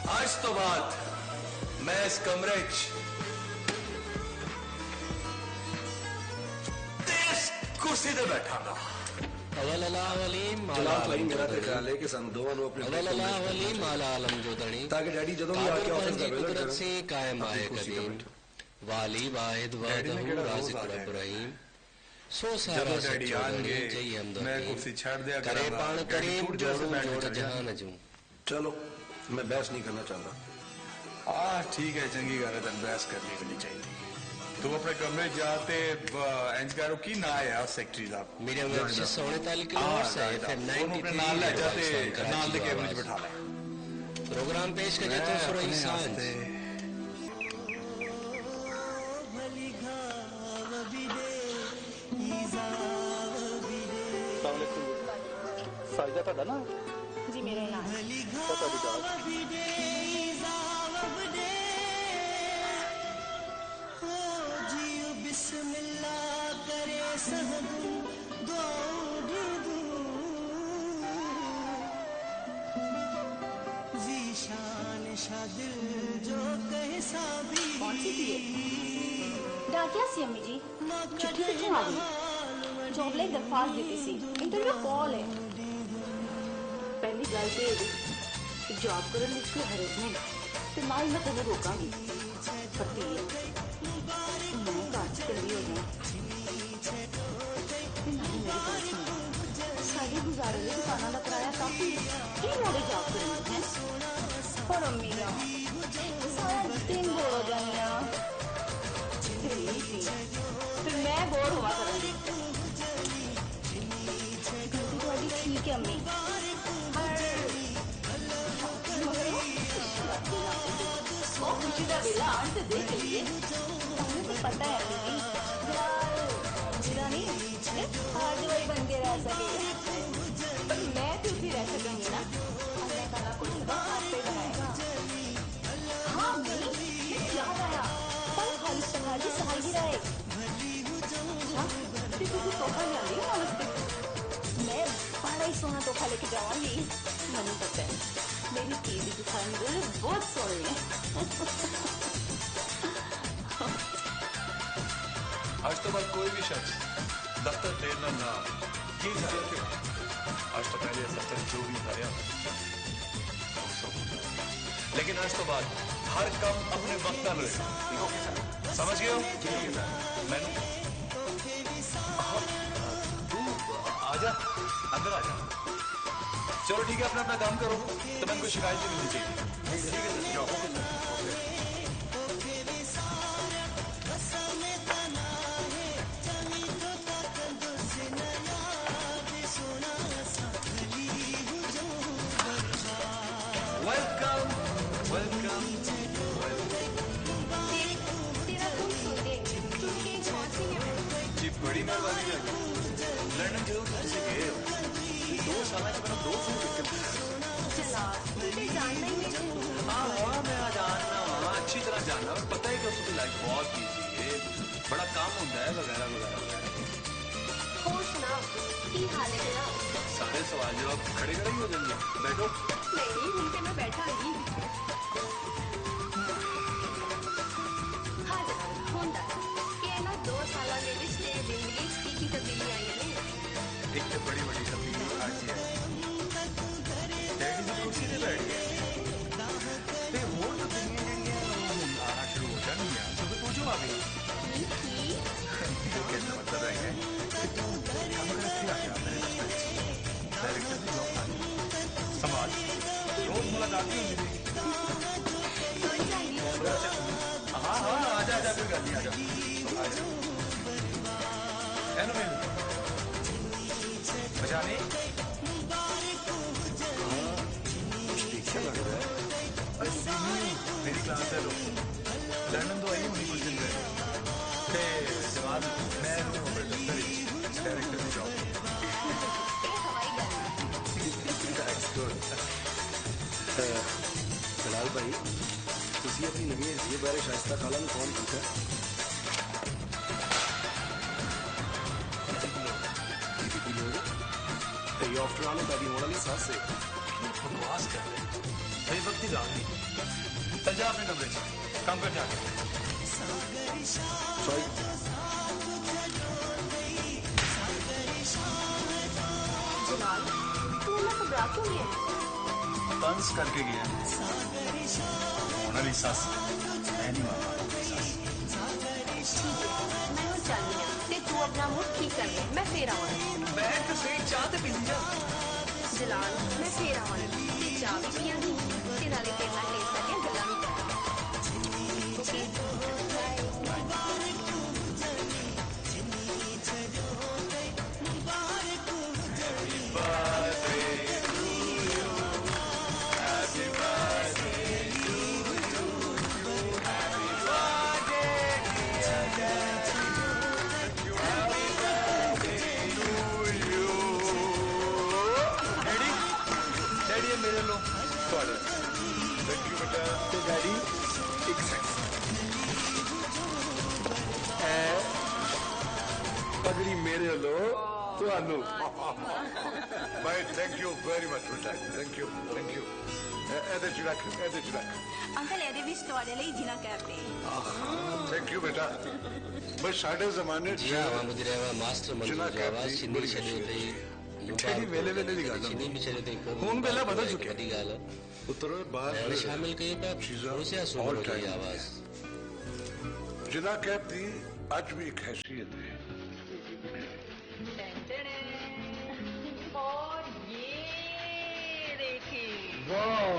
आज तो बाद मैं इस कमरे कुर्सी पे बैठा था। ताकि डैडी जो भी आके ऑफिस का विजिट से कायम आए कदीम वाली वाहिद वादहू राज़िक़ुर रहीम सो सारा डैडी आएंगे मैं कुर्सी छाड़ दिया करे पान करीम जोड़ जहान जूं। चलो मैं बहस नहीं करना चाहता। ठीक है चंगी गल है, बहस करनी भी नहीं चाहिए। तू अपने कमरे जाते इंज करो की ना है सेक्रेटरी साहब मेरे में सोने तालिक नोट्स है फिर 93 अपने नाल ले जाते नाल दे कैबिन में बैठा ले। प्रोग्राम पेश करे तो सुरई सांझ साइदा ਤੁਹਾਡਾ ਨਾ जी मेरा नाम डाकिया सी अम्मी जी चिट्ठी कितने आ गई जॉब लाइक दरखास्त दी सी इंटरव्यू कॉल है पहली गल तो जॉब करने कोई हरज नहीं तो ना ही मैं तेन रोकांगी पर मैं घर चली हो जाए सारी गुजारे लिए दुकाना का किराया काफी की लोड़े जॉब करनी है पर अम्मी का सारा दिन बोर हो जाने फिर मैं बोर हुआ करूंगी। गलती ठीक है अम्मी खुशी का वेला आन तो देख लीजिए हमें तो पता है अम्मी बुरा नहीं हार्ड दवाई बन के रह सके पर मैं तो भी रह सकूंगी ना अल्लाह ताला कुछ हाथ पे बनाएगा। हाँ अम्मी याद आया कल खाली संगाली सहाय ही रहे तोहफा ले आई नमस्ते मैं बड़ा ही सोना तोहफा लेके जाऊंगी मैंने पता है मेरी टीवी दिखाने वाले बहुत सोने हैं। आज तो बाद कोई भी शख्स दफ्तर देर ना ये आज तो पहले दफ्तर जो भी था लेकिन आज तो बाद हर काम अपने वक्त का लोगे समझ गए हो मैंने तू आजा अंदर आजा चलो ठीक है अपना अपना काम करो तो मैंने कोई शिकायत भी नहीं चाहिए। ठीक है जाओ वेलकम वेलकम जी बड़ी मेहरबानी लंदन जरूर तुमसे गए हो 2 साल के मैंने 2 हाँ मैं जानना अच्छी तरह जानना और पता है कि उसकी लाइफ बहुत बिजी है बड़ा काम होता है वगैरह वगैरह सारे सवाल जवाब खड़े खड़े ही हो जाएंगे बैठो नहीं उनके मैं बैठा ही हाँ जनाब होंदा कि ना 2 साल के विच ते जिंदगी की तब्दीली आई है एक तो बड़ी बड़ी तब्दीली आज है डैडी जी कुर्सी पे बैठ गए ते होर तो दुनिया जेड़ियां आना शुरू हो जानियां तो तू जो आ गई कैसे मतलब है डायरेक्टर की जॉब समाज रोज मुलाकात नहीं होती हाँ आजा आजा कोई गल नहीं आजा एनो में बजाने देखिए लग रहा है मेरी क्लास है लंदन तो आई होनी कुछ दिन पहले जवाब मैं डायरेक्टर की जॉब फिलहाल भाई तुसी अपनी नवी ये बारे शाइस्ता खाला ने कौन पूछा आफ्टर ऑल होने वाली सास से बकवास कर रहे हैं, बेवक्ती लाऊंगी। चल जा अपने कमरे से, काम कर जाके। सॉरी। जलाल तू ना घबरा क्यों गया? तंज करके गया मोनालिसा से, मैं नहीं मानता। मैं हूँ चालिया ते तू अपना मूड ठीक कर ले, मैं फिर आवांगी। बैठ के सही चाह ते पी जा। जलाल मैं फिर आवांगी ते चाह भी पियागी ते नाले तेरे नाल ढेर सारियां गल्लां भी करांगी। ओके डैडी मेरे लो थोड़े। थैंक यू बेटा। तो डैडी एक सेकंड, पगड़ी मेरे लो तुहानू। भाई थैंक यू वेरी मच बेटा, थैंक यू थैंक यू। ਇਹਦੇ ਚ ਰੱਖ, ਇਹਦੇ ਚ ਰੱਖ। अंकल ਇਹਦੇ ਵਿੱਚ ਤੁਹਾਡੇ ਲਈ ਜਿਨਾ ਕਰਦੇ थैंक यू बेटा। बस साढ़े जमाने जी हाँ वहाँ मुझे रहा मास्टर मंजूर जो आवाज सिंधी छड़ी होते ही ਜਿਹੜੀ ਵੇਲੇ ਵੇਲੇ ਦੀ ਗੱਲ सिंधी भी छड़े थे ਹੁਣ ਵੇਲਾ ਬਦਲ ਚੁੱਕਿਆ। बड़ी गाल पुत्र बाहर मैंने शामिल कई बार रोसिया सुन रही आवाज जिना कैब दी आज भी एक हैसियत है। और ये देखिए वाह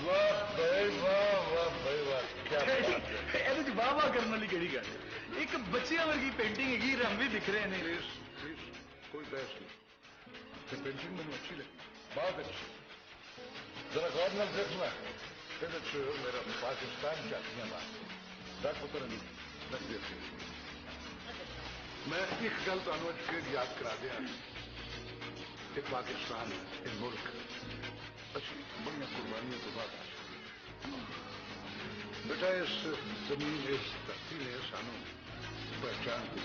वाह भाई वाह वाह भाई वाह, क्या बात है। ਇਹਦੇ ਚ ਵਾਹ ਵਾਹ ਕਰਨ ਵਾਲੀ ਕਿਹੜੀ ਗੱਲ ਹੈ? ਇੱਕ ਬੱਚਿਆਂ ਵਰਗੀ ਪੇਂਟਿੰਗ ਹੈਗੀ, ਰੰਗ ਵੀ ਦਿਖ ਰਹੇ ਨੇ। प्लीज प्लीज कोई बहस नहीं, ये पेंटिंग मैंने अच्छी लगी, बहुत अच्छी। जरा गौर न देखना, फिर मेरा पाकिस्तान चाहिए बात रख पुत्र नहीं रख देते। मैं एक गल तुहानू अज फिर याद करा दिया कि पाकिस्तान ये मुल्क अच्छी बड़ी कुर्बानियों के बाद आया। बेटा इस जमीन इस धरती ने सानू पहचान दी,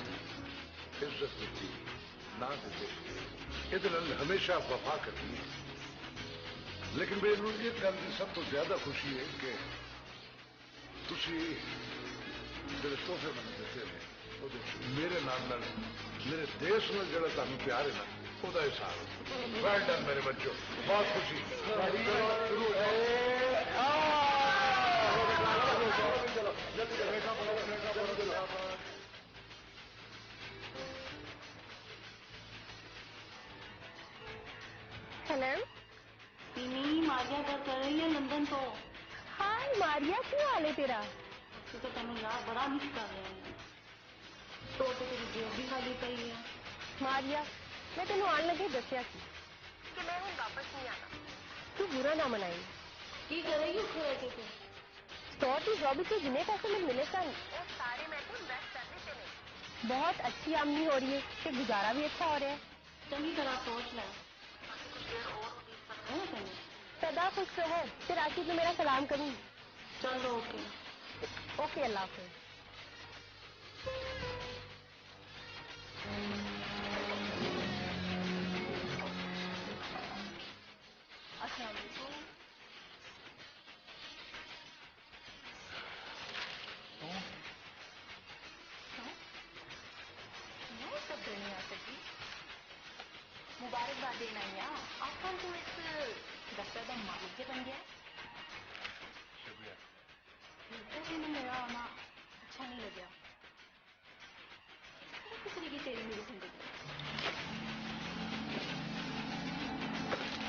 इज्जत दी, ना दी, ये हमेशा वफा करनी है। लेकिन मेनू ये गल की सब तो ज्यादा खुशी है कि तुसी जो तोहफे मैंने दिते हैं मेरे नाम मेरे देश में जो तुम प्यार है ना वह हिसाब वेल डन मेरे बच्चों, बहुत खुशी। हेलो मिनी मारिया गल कर रही है लंदन तो। हाय मारिया क्यों हाल है तेरा? तू तो तेन यार बड़ा मिस कर रहा है तो तेरी जेब भी खाली पई है। मारिया मैं तेन आने लगे दसिया कि मैं हूँ वापस नहीं आना, तू बुरा ना मनाई। की करेगी उठ रहे थे स्टोर की जॉब से जितने पैसे में मिले सन वो सारे मैं तो इन्वेस्ट कर देते हैं। बहुत अच्छी आमदनी हो रही है कि गुजारा भी अच्छा हो रहा है। चंगी तरह सोच ले, कुछ देर और है तेन। सदा खुश रहो, फिर आके तो मेरा सलाम करूंगी। चलो ओके ओके अल्लाह हाफिज। अस्सलाम वालेकुम। मैं सब देने आ सकी, मुबारकबाद देना ही आपका तो इस दफ्तर का मालिक के बन गया। शुक्रिया। मेरा आना अच्छा नहीं लगा। किस तरीके तेरी मेरी जिंदगी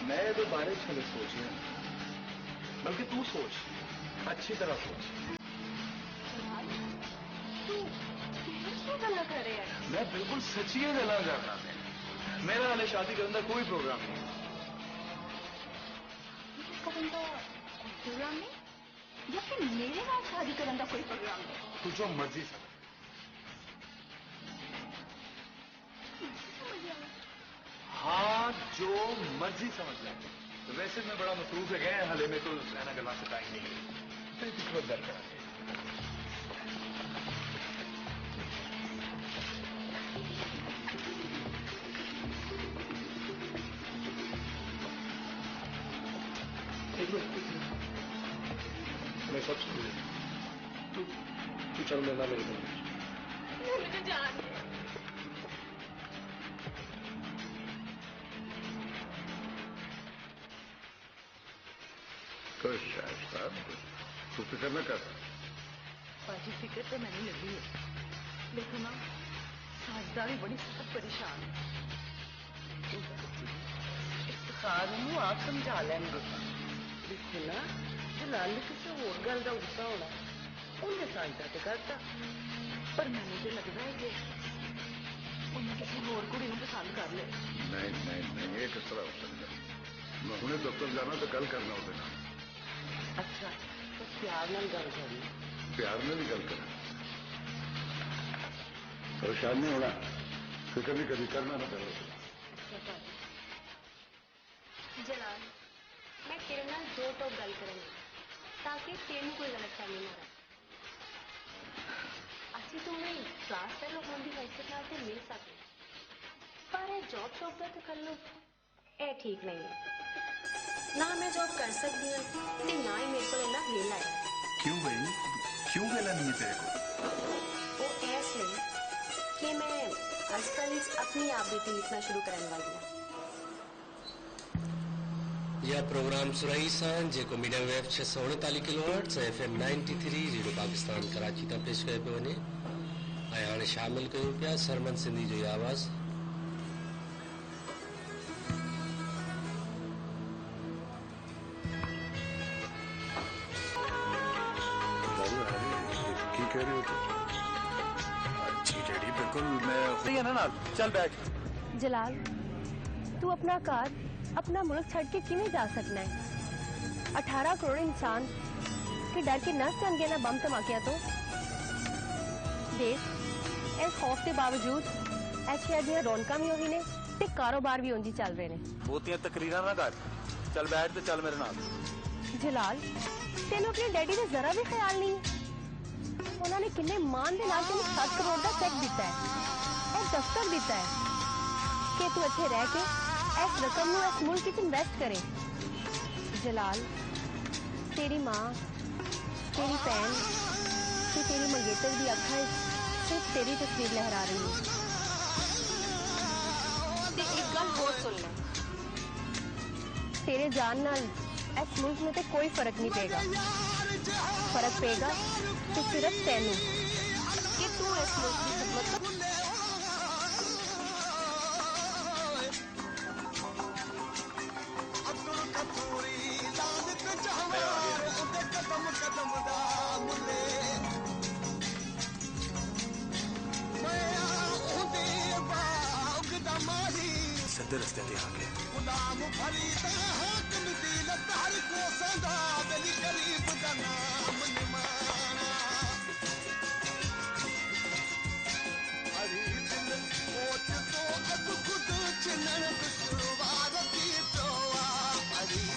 मैं तो बारे में सोच रहा, बल्कि तू सोच, अच्छी तरह सोच। गल्ला कर रहे हैं? मैं बिल्कुल सच्ची गल्ला करना है। मेरा हाले शादी करने का कोई प्रोग्राम नहीं। कदम का कोई प्रोग्राम नहीं या फिर मेरे नाल शादी करने का कोई प्रोग्राम नहीं? तू जो मर्जी समझ। हाँ जो मर्जी समझ ले। तो वैसे मैं बड़ा मसरूफ है गए हाले में तो रहना गला से टाइम नहीं है। मैं कुछ दर करा मैं सब समझ तू चल मिलना मेरे को मुझे जान दे। तो शायस्ता तू फिक्र न कर। बाजी फिक्र तो मैंने लगी है, लेकिन ना साजदा भी बड़ी सख्त परेशान है। इफ्तिखार ਨੂੰ ਆਪ ਸਮਝਾ ਲੈਣਗੇ। ਦੇਖੋ ਨਾ ਜਲਾਲ ਨੇ ਕਿਸੇ ਹੋਰ ਗੱਲ ਦਾ ਗੁੱਸਾ ਹੋਣਾ, ਉਹਨੇ ਸਾਜਦਾ ਤੇ ਕਰਤਾ, ਪਰ ਮੈਨੂੰ ਤੇ ਲੱਗਦਾ ਹੈ ਕਿ ਉਹਨੇ ਕਿਸੇ ਹੋਰ ਕੁੜੀ ਨੂੰ ਪਸੰਦ ਕਰ ਲਿਆ। नहीं नहीं नहीं, ये किस तरह हो सकता है? मैं हुणे दफ्तर जाना तो गल करना ਉਹਦੇ ਨਾਲ। ਅੱਛਾ ਤਾਂ ਪਿਆਰ ਨਾਲ ਗੱਲ ਕਰਨੀ। प्यार में भी गल करना, परेशान नहीं होना, फिक्र नहीं कभी करना ना करो। ਜਲਾਲ ਮੈਂ ਤੇਰੇ ਨਾਲ ਦੋ ਟੋਕ ਗੱਲ ਕਰਾਂਗੀ ਤਾਂ ਕਿ ਤੈਨੂੰ ਕੋਈ ਗਲਤਫਹਿਮੀ ਨਾ ਰਹੇ। ਅਸੀਂ ਦੋਵੇਂ ਕਲਾਸ ਫੈਲੋ ਹੋਣ ਦੀ ਹੈਸੀਅਤ ਨਾਲ ਤੇ ਮਿਲ ਸਕਦੇ, ਪਰ ਇਹ ਜੌਬ ਸ਼ੌਪ ਦਾ ਤੇ ਕਰ ਲਓ, ਇਹ ਠੀਕ ਨਹੀਂ ਹੈ। ਨਾ ਮੈਂ ਜੌਬ ਕਰ ਸਕਦੀ ਹਾਂ ਤੇ ਨਾ ਹੀ ਮੇਰੇ ਕੋਲ ਇੰਨਾ ਵੇਲਾ ਹੈ। क्यों बहन, क्यों वेला नहीं है तेरे को? ਉਹ ਇਸ ਲਈ ਕਿ ਮੈਂ ਅੱਜ ਕੱਲ੍ਹ अपनी आप बीती लिखना शुरू करने वाली हूँ। यह प्रोग्राम सुरई सांझ जेको medium wave 639 kilohertz FM 93 radio Pakistan Karachi तां पेश कयो पियो वञे ऐं हाणे शामिल कयूं पिया सरमन सिंधी जो इहा आवाज़। की कह रही हो तुम? जी डैडी बिल्कुल, मैं सही है ना, चल बैठ। जलाल तू अपना कार अपना मुल्क छड़ के किमें जा सकना है? 18 करोड़ इंसान के डर के नस जन गए ना बम धमाकिया तो देख इस खौफ के बावजूद इस शहर दी रौनकां भी उही ने ते कारोबार भी उंजी चल रहे ने। ਬਹੁਤੀਆਂ ਤਕਰੀਰਾਂ ਨਾ ਕਰ, ਚੱਲ ਬੈਠ ਤੇ ਚੱਲ ਮੇਰੇ ਨਾਲ। जलाल तेनों अपने डैडी का जरा भी ख्याल नहीं है? उन्होंने किन्ने मान दे नाल तेनों 7 करोड़ का चेक दिता है और दफ्तर दिता है कि तू इत्थे रह के इस रकम नूं इस मुल्क विच इन्वेस्ट करे। जलाल तेरी मां तेरी भैन ते तेरी मंगेतर दी अखां विच सिर्फ तेरी तस्वीर लहरा रही है। ते एक गल होर सुन ले, तेरे जान नाल इस मुल्क में तो कोई फर्क नहीं पेगा, फर्क पेगा तो सिर्फ तेनू कि तू इस मुल्क की खिदमत कर। सीधे रस्ते पे आ गए। गुलाम फरीदा हाकिम दी लतार को संदा दिल करीब दा